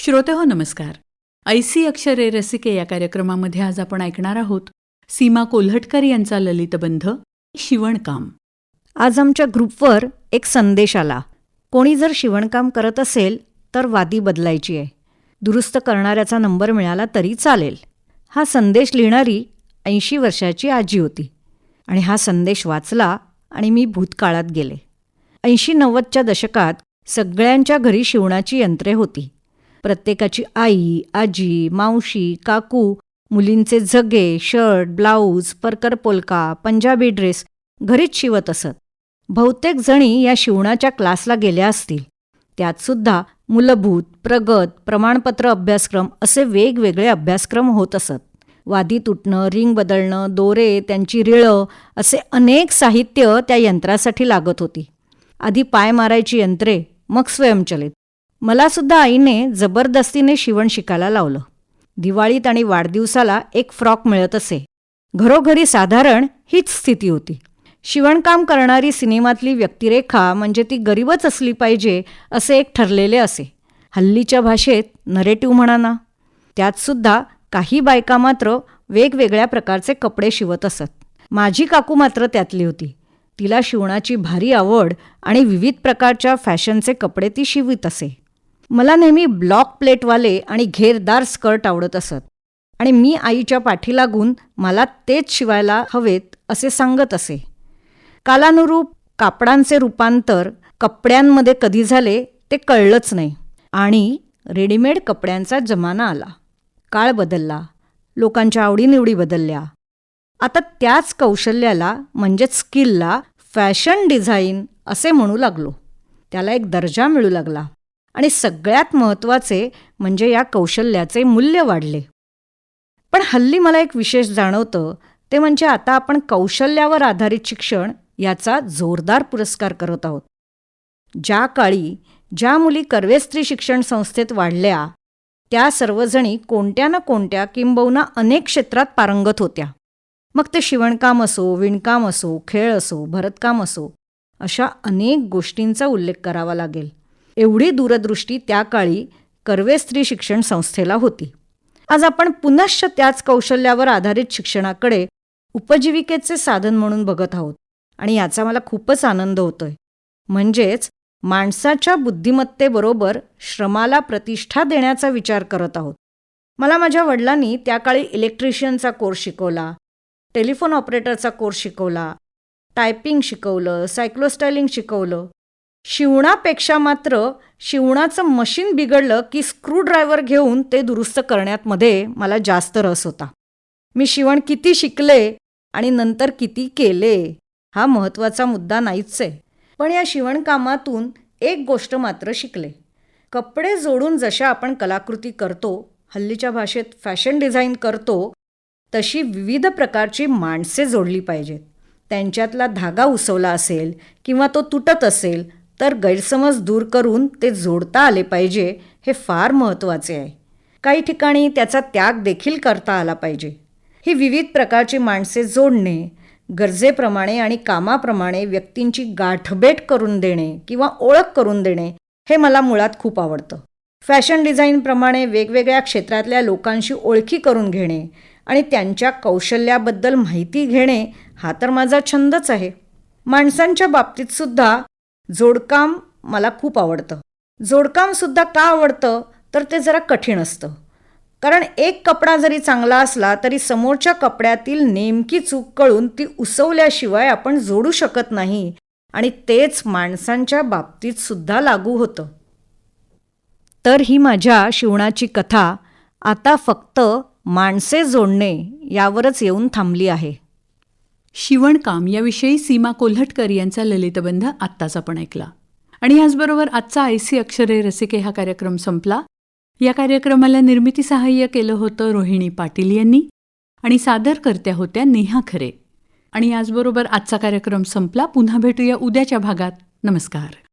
श्रोतेहो नमस्कार. ऐसी अक्षरे रसिके या कार्यक्रमामध्ये आज आपण ऐकणार आहोत सीमा कोल्हटकर यांचा ललितबंध शिवणकाम. आज आमच्या ग्रुपवर एक संदेश आला. कोणी जर शिवणकाम करत असेल तर वादी बदलायची आहे. दुरुस्त करणाऱ्याचा नंबर मिळाला तरी चालेल. हा संदेश लिहिणारी 80 वर्षाची आजी होती आणि हा संदेश वाचला आणि मी भूतकाळात गेले. 80-90च्या दशकात सगळ्यांच्या घरी शिवणाची यंत्रे होती. प्रत्येकाची आई, आजी, मावशी, काकू मुलींचे झगे, शर्ट, ब्लाऊज, परकर पोलका, पंजाबी ड्रेस घरीच शिवत असत. बहुतेक जणी या शिवणाच्या क्लासला गेल्या असतील. त्यातसुद्धा मूलभूत, प्रगत, प्रमाणपत्र अभ्यासक्रम असे वेगवेगळे अभ्यासक्रम होत असत. वादी तुटणं, रिंग बदलणं, दोरे, त्यांची रिळं असे अनेक साहित्य त्या यंत्रासाठी लागत होती. आधी पाय मारायची यंत्रे, मग स्वयंचलित. मलासुद्धा आईने जबरदस्तीने शिवण शिकायला लावलं. दिवाळीत आणि वाढदिवसाला एक फ्रॉक मिळत असे. घरोघरी साधारण हीच स्थिती होती. शिवणकाम करणारी सिनेमातली व्यक्तिरेखा म्हणजे ती गरीबच असली पाहिजे असे एक ठरलेले असे. हल्लीच्या भाषेत नरेटिव्ह म्हणा ना. त्यातसुद्धा काही बायका मात्र वेगवेगळ्या प्रकारचे कपडे शिवत असत. माझी काकू मात्र त्यातली होती. तिला शिवणाची भारी आवड आणि विविध प्रकारच्या फॅशनचे कपडे ती शिवित असे. मला नेहमी ब्लॉक प्लेटवाले आणि घेरदार स्कर्ट आवडत असत आणि मी आईच्या पाठी लागून मला तेच शिवायला हवेत असे सांगत असे. कालानुरूप कापडांचे रूपांतर कपड्यांमध्ये कधी झाले ते कळलंच नाही आणि रेडीमेड कपड्यांचा जमाना आला. काळ बदलला, लोकांच्या आवडीनिवडी बदलल्या. आता त्याच कौशल्याला म्हणजेच स्किलला फॅशन डिझाईन असे म्हणू लागलो. त्याला एक दर्जा मिळू लागला आणि सगळ्यात महत्त्वाचे म्हणजे या कौशल्याचे मूल्य वाढले. पण हल्ली मला एक विशेष जाणवतं ते म्हणजे आता आपण कौशल्यावर आधारित शिक्षण याचा जोरदार पुरस्कार करत आहोत. ज्या काळी ज्या मुली कर्वे स्त्री शिक्षण संस्थेत वाढल्या त्या सर्वजणी कोणत्या ना कोणत्या किंबहुना अनेक क्षेत्रात पारंगत होत्या. मग ते शिवणकाम असो, विणकाम असो, खेळ असो, भरतकाम असो, अशा अनेक गोष्टींचा उल्लेख करावा लागेल. एवढी दूरदृष्टी त्या काळी कर्वे स्त्री शिक्षण संस्थेला होती. आज आपण पुनश्च त्याच कौशल्यावर आधारित शिक्षणाकडे उपजीविकेचे साधन म्हणून बघत आहोत आणि याचा मला खूपच आनंद होतोय. म्हणजेच माणसाच्या बुद्धिमत्तेबरोबर श्रमाला प्रतिष्ठा देण्याचा विचार करत आहोत. मला माझ्या वडिलांनी त्या काळी इलेक्ट्रिशियनचा कोर्स शिकवला, टेलिफोन ऑपरेटरचा कोर्स शिकवला, टायपिंग शिकवलं, सायक्लोस्टायलिंग शिकवलं. शिवणापेक्षा मात्र शिवणाचं मशीन बिघडलं की स्क्रूड्रायव्हर घेऊन ते दुरुस्त करण्यामध्ये मला जास्त रस होता. मी शिवण किती शिकले आणि नंतर किती केले हा महत्त्वाचा मुद्दा नाहीच आहे. पण या शिवणकामातून एक गोष्ट मात्र शिकले. कपडे जोडून जशा आपण कलाकृती करतो, हल्लीच्या भाषेत फॅशन डिझाईन करतो, तशी विविध प्रकारची माणसे जोडली पाहिजेत. त्यांच्यातला धागा उसवला असेल किंवा तो तुटत असेल तर गैरसमज दूर करून ते जोडता आले पाहिजे. हे फार महत्त्वाचे आहे. काही ठिकाणी त्याचा त्याग देखील करता आला पाहिजे. ही विविध प्रकारची माणसे जोडणे, गरजेप्रमाणे आणि कामाप्रमाणे व्यक्तींची गाठभेट करून देणे किंवा ओळख करून देणे हे मला मुळात खूप आवडतं. फॅशन डिझाईनप्रमाणे वेगवेगळ्या क्षेत्रातल्या लोकांशी ओळखी करून घेणे आणि त्यांच्या कौशल्याबद्दल माहिती घेणे हा तर माझा छंदच आहे. माणसांच्या बाबतीतसुद्धा जोडकाम मला खूप आवडतं. जोडकामसुद्धा का आवडतं तर ते जरा कठीण असतं. कारण एक कपडा जरी चांगला असला तरी समोरच्या कपड्यातील नेमकी चूक कळून ती उसवल्याशिवाय आपण जोडू शकत नाही आणि तेच माणसांच्या बाबतीतसुद्धा लागू होतं. तर ही माझ्या शिवणाची कथा आता फक्त माणसे जोडणे यावरच येऊन थांबली आहे. शिवणकाम याविषयी सीमा कोल्हटकर यांचा ललितबंध आत्ताच आपण ऐकला. आणि याचबरोबर आजचा ऐसी अक्षरे रसिके हा कार्यक्रम संपला. या कार्यक्रमाला निर्मिती सहाय्य केलं होतं रोहिणी पाटील यांनी आणि सादरकर्त्या होत्या नेहा खरे. आणि याचबरोबर आजचा कार्यक्रम संपला. पुन्हा भेटूया उद्याच्या भागात. नमस्कार.